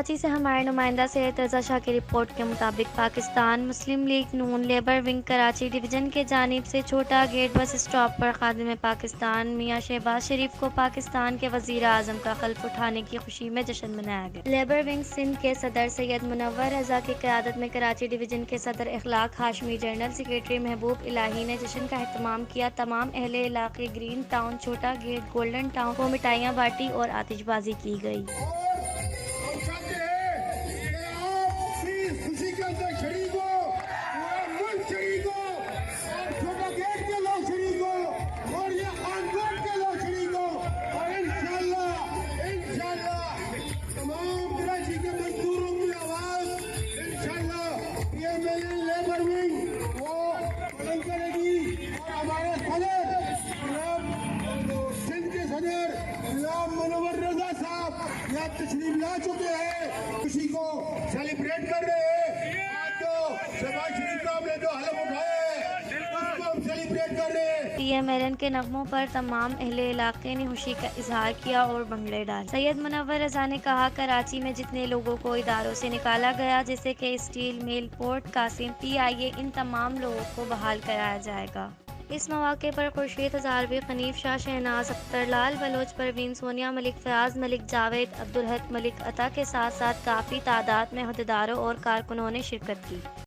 کراچی سے ہمارے نمائندہ سید رضا شاہ کی رپورٹ کے مطابق پاکستان مسلم لیگ نون لیبر ونگ کراچی ڈویژن کی جانب سے چھوٹا گیٹ بس اسٹاپ پر خادم پاکستان میاں شہباز شریف کو پاکستان کے وزیر اعظم کا حلف اٹھانے کی خوشی میں جشن منایا گیا۔ لیبر ونگ سندھ کے صدر سید منور رضا کی قیادت میں کراچی ڈویژن کے صدر اخلاق ہاشمی، جنرل سیکریٹری محبوب الہی نے جشن کا اہتمام کیا۔ تمام اہل علاقے گرین ٹاؤن، چھوٹا گیٹ، گولڈن ٹاؤن کو مٹھائیاں بانٹی اور آتش بازی کی گئی۔ منور رضا صاحب یہاں تشریف لا چکے ہیں، خوشی کو سیلیبریٹ کر رہے ہیں۔ آج جو شہباز شریف صاحب نے جو حلف اٹھایا ہے اس کو ہم سیلیبریٹ کر رہے ہیں۔ پی ایم ایلن کے نغموں پر تمام اہل علاقے نے خوشی کا اظہار کیا اور بھنگڑے ڈالے۔ سید منور رضا نے کہا، کراچی میں جتنے لوگوں کو اداروں سے نکالا گیا جیسے کہ اسٹیل مل، پورٹ قاسم، پی آئی اے، ان تمام لوگوں کو بحال کرایا جائے گا۔ اس موقع پر خورشید ہزاروی، حنیف شاہ، شہناز اختر، لال بلوچ، پروین، سونیا ملک، فیاض ملک، جاوید، عبدالحق ملک عطا کے ساتھ ساتھ کافی تعداد میں عہدیداروں اور کارکنوں نے شرکت کی۔